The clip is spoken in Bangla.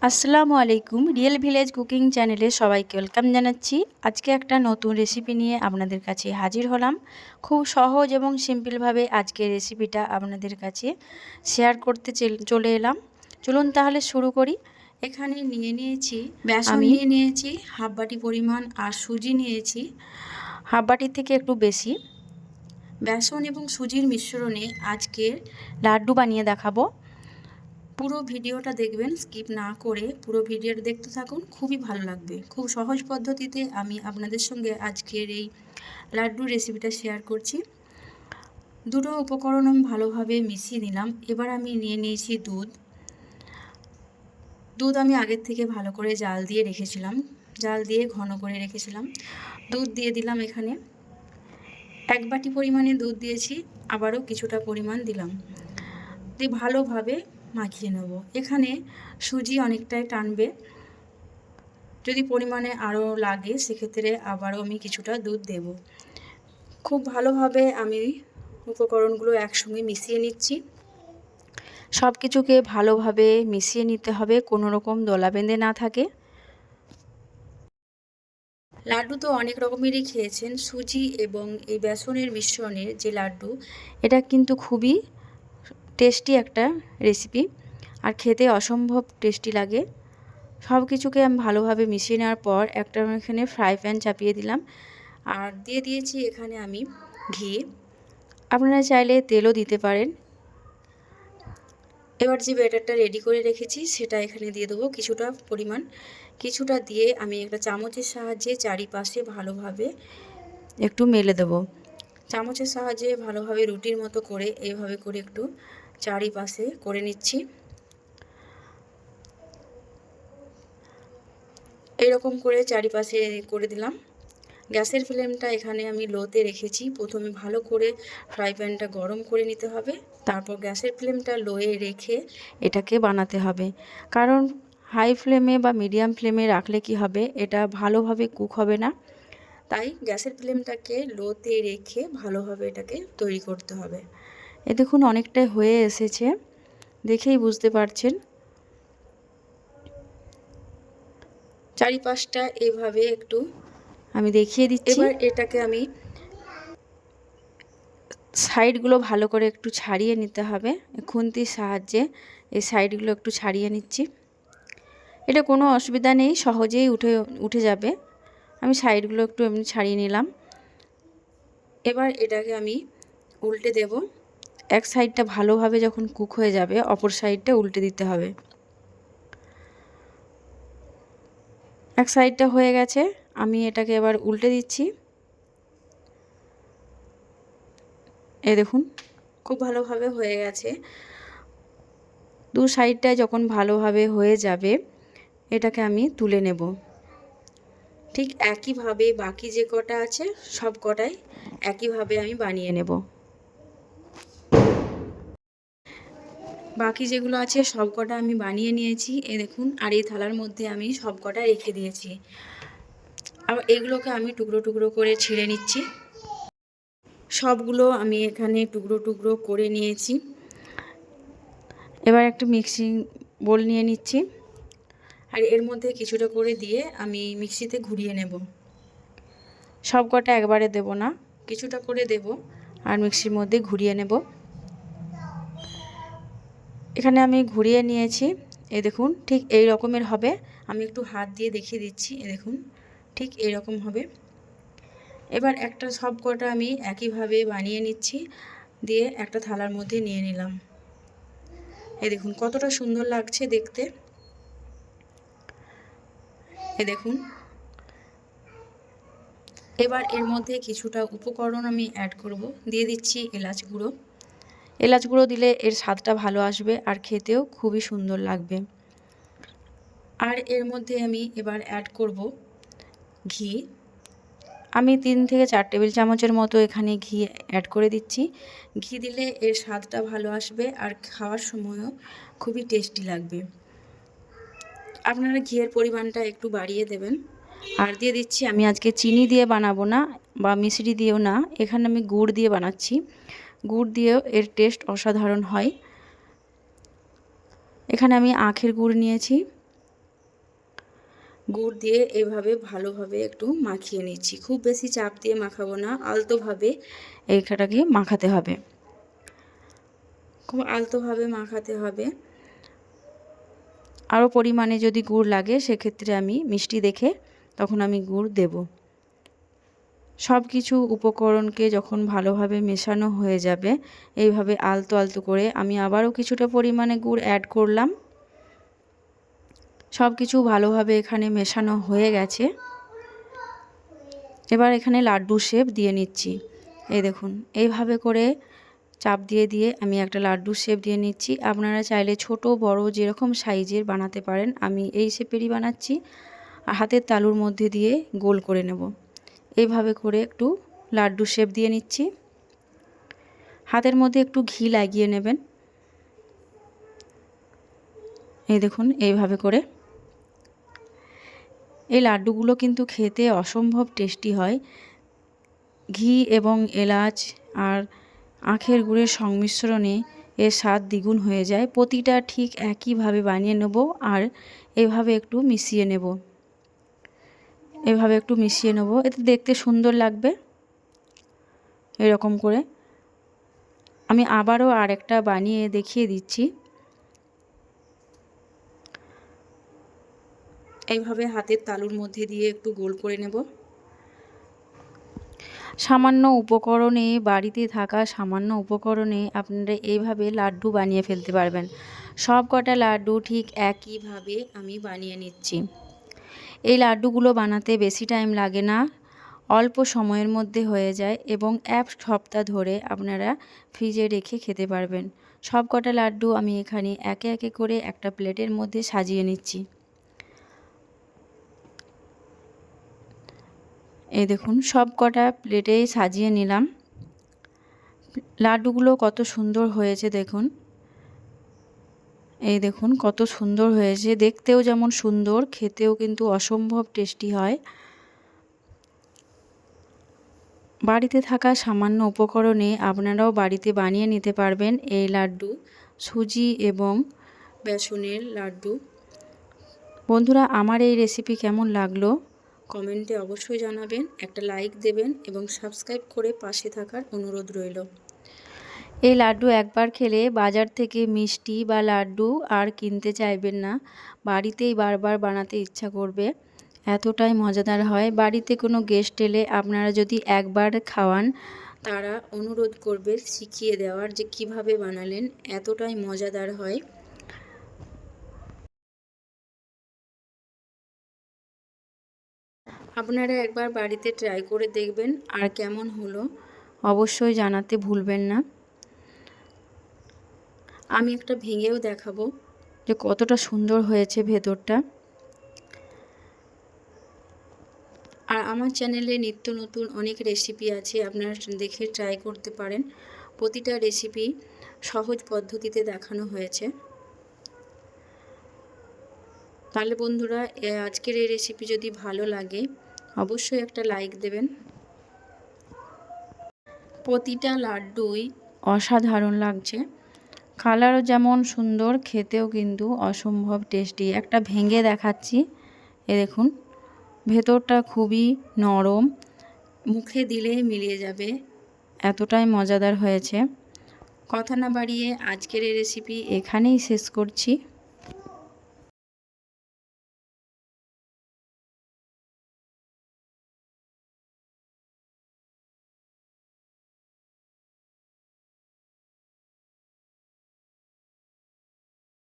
আসসালামু আলাইকুম। রিয়েল ভিলেজ কুকিং চ্যানেলে সবাইকে ওয়েলকাম জানাচ্ছি। আজকে একটা নতুন রেসিপি নিয়ে আপনাদের কাছে হাজির হলাম। খুব সহজ এবং সিম্পলভাবে আজকের রেসিপিটা আপনাদের কাছে শেয়ার করতে চলে এলাম। চলুন তাহলে শুরু করি। এখানে নিয়েছি বেসন, নিয়েছি হাফ বাটি পরিমাণ, আর সুজি নিয়েছি হাফ বাটির থেকে একটু বেশি। বেসন এবং সুজির মিশ্রণে আজকে লাড্ডু বানিয়ে দেখাবো। পুরো ভিডিওটা দেখবেন, স্কিপ না করে পুরো ভিডিওটা দেখতে থাকুন, খুবই ভালো লাগবে। খুব সহজ পদ্ধতিতে আমি আপনাদের সঙ্গে আজকের এই লাড্ডু রেসিপিটা শেয়ার করছি। দুটো উপকরণ আমি ভালোভাবে মিশিয়ে নিলাম। এবার আমি নিয়ে নিয়েছি দুধ আমি আগের থেকে ভালো করে জাল দিয়ে রেখেছিলাম, জাল দিয়ে ঘন করে রেখেছিলাম। দুধ দিয়ে দিলাম, এখানে এক বাটি পরিমাণে দুধ দিয়েছি, আবারও কিছুটা পরিমাণ দিলাম, দিয়ে ভালোভাবে মাখিয়ে নেব। এখানে সুজি অনেকটাই টানবে, যদি পরিমাণে আরও লাগে সেক্ষেত্রে আবারও আমি কিছুটা দুধ দেব। খুব ভালোভাবে আমি উপকরণগুলো একসঙ্গে মিশিয়ে নিচ্ছি। সব কিছুকে ভালোভাবে মিশিয়ে নিতে হবে, কোনো রকম দলা বেঁধে না থাকে। লাড্ডু তো অনেক রকমেরই খেয়েছেন, সুজি এবং এই বেসনের মিশ্রণের যে লাড্ডু, এটা কিন্তু খুবই টেস্টি একটা রেসিপি, আর খেতে অসম্ভব টেস্টি লাগে। সব কিছুকে আমি ভালোভাবে মিশিয়ে নেওয়ার পর একটা এখানে ফ্রাই প্যান চাপিয়ে দিলাম, আর দিয়ে দিয়েছি এখানে আমি ঘি। আপনারা চাইলে তেলও দিতে পারেন। এবার যে ব্যাটারটা রেডি করে রেখেছি সেটা এখানে দিয়ে দেবো কিছুটা পরিমাণ। কিছুটা দিয়ে আমি একটা চামচের সাহায্যে চারিপাশে ভালোভাবে একটু মেলে দেবো। চামচের সাহায্যে ভালোভাবে রুটির মতো করে এইভাবে করে একটু চারিপাশে করে নিচ্ছি। এইরকম করে চারিপাশে করে দিলাম। গ্যাসের ফ্লেমটা এখানে আমি লোতে রেখেছি। প্রথমে ভালো করে ফ্রাই প্যানটা গরম করে নিতে হবে, তারপর গ্যাসের ফ্লেমটা লোয়ে রেখে এটাকে বানাতে হবে। কারণ হাই ফ্লেমে বা মিডিয়াম ফ্লেমে রাখলে কি হবে, এটা ভালোভাবে কুক হবে না। তাই গ্যাসের ফ্লেমটাকে লোতে রেখে ভালোভাবে এটাকে তৈরি করতে হবে। এ দেখুন অনেকটাই হয়ে এসেছে, দেখেই বুঝতে পারছেন। চারিপাশটা এভাবে একটু আমি দেখিয়ে দিচ্ছি। এবার এটাকে আমি সাইডগুলো ভালো করে একটু ছাড়িয়ে নিতে হবে। খুন্তির সাহায্যে এই সাইডগুলো একটু ছাড়িয়ে নিচ্ছি। এটা কোনো অসুবিধা নেই, সহজেই উঠে যাবে। আমি সাইডগুলো একটু এমনি ছাড়িয়ে নিলাম। এবার এটাকে আমি উল্টে দেব। এক সাইডটা ভালোভাবে যখন কুক হয়ে যাবে, অপর সাইডটা উল্টে দিতে হবে। এক সাইডটা হয়ে গেছে, আমি এটাকে এবার উল্টে দিচ্ছি। এই দেখুন খুব ভালোভাবে হয়ে গেছে। দু সাইডটা যখন ভালোভাবে হয়ে যাবে, এটাকে আমি তুলে নেব। ঠিক একইভাবে বাকি যে কটা আছে সব কটাই একইভাবে আমি বানিয়ে নেব। বাকি যেগুলো আছে সব কটা আমি বানিয়ে নিয়েছি, এ দেখুন। আর এই থালার মধ্যে আমি সব কটা রেখে দিয়েছি। আর এগুলোকে আমি টুকরো টুকরো করে ছিঁড়ে নিচ্ছি। সবগুলো আমি এখানে টুকরো টুকরো করে নিয়েছি। এবার একটা মিক্সিং বোল নিয়ে নিচ্ছি, আর এর মধ্যে কিছুটা করে দিয়ে আমি মিক্সিতে ঘুরিয়ে নেব। সব কটা একবারে দেব না, কিছুটা করে দেব আর মিক্সির মধ্যে ঘুরিয়ে নেব। এখানে আমি ঘুরিয়ে নিয়েছি, এই দেখুন ঠিক এই রকমের হবে। আমি একটু হাত দিয়ে দেখিয়ে দিচ্ছি, এই দেখুন ঠিক এই রকম হবে। এবার একটা সব কটা আমি একইভাবে বানিয়ে নিচ্ছি, দিয়ে একটা থালার মধ্যে নিয়ে নিলাম। এই দেখুন কতটা সুন্দর লাগছে দেখতে। এই দেখুন। এবার এর মধ্যে কিছুটা উপকরণ আমি অ্যাড করব। দিয়ে দিচ্ছি এলাচ গুঁড়ো। এলাচ গুঁড়ো দিলে এর স্বাদটা ভালো আসবে আর খেতেও খুবই সুন্দর লাগবে। আর এর মধ্যে আমি এবার অ্যাড করব ঘি। আমি 3 থেকে 4 টেবিল চামচের মতো এখানে ঘি অ্যাড করে দিচ্ছি। ঘি দিলে এর স্বাদটা ভালো আসবে আর খাওয়ার সময়ও খুবই টেস্টি লাগবে। আপনারা ঘিয়ের পরিমাণটা একটু বাড়িয়ে দেবেন। আর দিয়ে দিচ্ছি, আমি আজকে চিনি দিয়ে বানাবো না বা মিশ্রি দিয়েও না, এখানে আমি গুড় দিয়ে বানাচ্ছি। গুড় দিয়েও এর টেস্ট অসাধারণ হয়। এখানে আমি আখের গুড় নিয়েছি, গুড় দিয়ে এভাবে ভালোভাবে একটু মাখিয়ে নিচ্ছি। খুব বেশি চাপ দিয়ে মাখাবো না, আলতোভাবে এইটাকে মাখাতে হবে, খুব আলতোভাবে মাখাতে হবে। আরও পরিমাণে যদি গুড় লাগে সেক্ষেত্রে আমি মিষ্টি দেখে তখন আমি গুড় দেব। সব কিছু উপকরণকে যখন ভালোভাবে মেশানো হয়ে যাবে এইভাবে আলতো আলতো করে আমি আবারও কিছুটা পরিমাণে গুড় অ্যাড করলাম। সব কিছু ভালোভাবে এখানে মেশানো হয়ে গেছে। এবার এখানে লাড্ডুর শেপ দিয়ে নিচ্ছি। এই দেখুন এইভাবে করে চাপ দিয়ে দিয়ে আমি একটা লাড্ডুর শেপ দিয়ে নিচ্ছি। আপনারা চাইলে ছোট বড় যেরকম সাইজের বানাতে পারেন, আমি এই শেপেরই বানাচ্ছি। আর হাতের তালুর মধ্যে দিয়ে গোল করে নেব। এইভাবে করে একটু লাড্ডুর শেপ দিয়ে নিচ্ছি। হাতের মধ্যে একটু ঘি লাগিয়ে নেবেন। এই দেখুন এইভাবে করে। এই লাড্ডুগুলো কিন্তু খেতে অসম্ভব টেস্টি হয়। ঘি এবং এলাচ আর আখের গুড়ের সংমিশ্রণে এর স্বাদ দ্বিগুণ হয়ে যায়। প্রতিটা ঠিক একইভাবে বানিয়ে নেব আর এভাবে একটু মিশিয়ে নেব। এভাবে একটু মিশিয়ে নেব, এতে দেখতে সুন্দর লাগবে। এরকম করে আমি আবারও আরেকটা বানিয়ে দেখিয়ে দিচ্ছি। এইভাবে হাতের তালুর মধ্যে দিয়ে একটু গোল করে নেব। সামান্য উপকরণে, বাড়িতে থাকা সামান্য উপকরণে আপনারা এইভাবে লাড্ডু বানিয়ে ফেলতে পারবেন। সব কটা লাড্ডু ঠিক একইভাবে আমি বানিয়ে নিচ্ছি। এই লাড্ডুগুলো বানাতে বেশি টাইম লাগে না, অল্প সময়ের মধ্যে হয়ে যায় এবং এক সপ্তাহ ধরে আপনারা ফ্রিজে রেখে খেতে পারবেন। সব কটা লাড্ডু আমি এখানে একে একে করে একটা প্লেটের মধ্যে সাজিয়ে নিচ্ছি। এই দেখুন সব কটা প্লেটে সাজিয়ে নিলাম। লাড্ডুগুলো কত সুন্দর হয়েছে দেখুন। এই দেখুন কত সুন্দর হয়েছে, দেখতেও যেমন সুন্দর, খেতেও কিন্তু অসম্ভব টেস্টি হয়। বাড়িতে থাকা সামান্য উপকরণে আপনারাও বাড়িতে বানিয়ে নিতে পারবেন এই লাড্ডু, সুজি এবং বেসনের লাড্ডু। বন্ধুরা, আমার এই রেসিপি কেমন লাগলো কমেন্টে অবশ্যই জানাবেন, একটা লাইক দেবেন এবং সাবস্ক্রাইব করে পাশে থাকার অনুরোধ রইল। এই লাড্ডু একবার খেলে বাজার থেকে মিষ্টি বা লাড্ডু আর কিনতে চাইবেন না, বাড়িতেই বারবার বানাতে ইচ্ছা করবে, এতটাই মজাদার হয়। বাড়িতে কোনো গেস্ট এলে আপনারা যদি একবার খাওয়ান তারা অনুরোধ করবে শিখিয়ে দেওয়ার, যে কিভাবে বানালেন, এতটাই মজাদার হয়। আপনারা একবার বাড়িতে ট্রাই করে দেখবেন আর কেমন হলো অবশ্যই জানাতে ভুলবেন না। আমি একটা ভেঙেও দেখাবো যে কতটা সুন্দর হয়েছে ভেতরটা। আর আমার চ্যানেলে নিত্য নতুন অনেক রেসিপি আছে, আপনারা দেখে ট্রাই করতে পারেন। প্রতিটা রেসিপি সহজ পদ্ধতিতে দেখানো হয়েছে। তাহলে বন্ধুরা, আজকের এই রেসিপি যদি ভালো লাগে অবশ্যই একটা লাইক দেবেন। প্রতিটা লাড্ডুই অসাধারণ লাগছে, কালারও যেমন সুন্দর, খেতেও কিন্তু অসম্ভব টেস্টি। একটা ভেঙে দেখাচ্ছি, এ দেখুন ভেতরটা খুবই নরম, মুখে দিলেই মিলিয়ে যাবে, এতটাই মজাদার হয়েছে। কথা না বাড়িয়ে আজকের এই রেসিপি এখানেই শেষ করছি।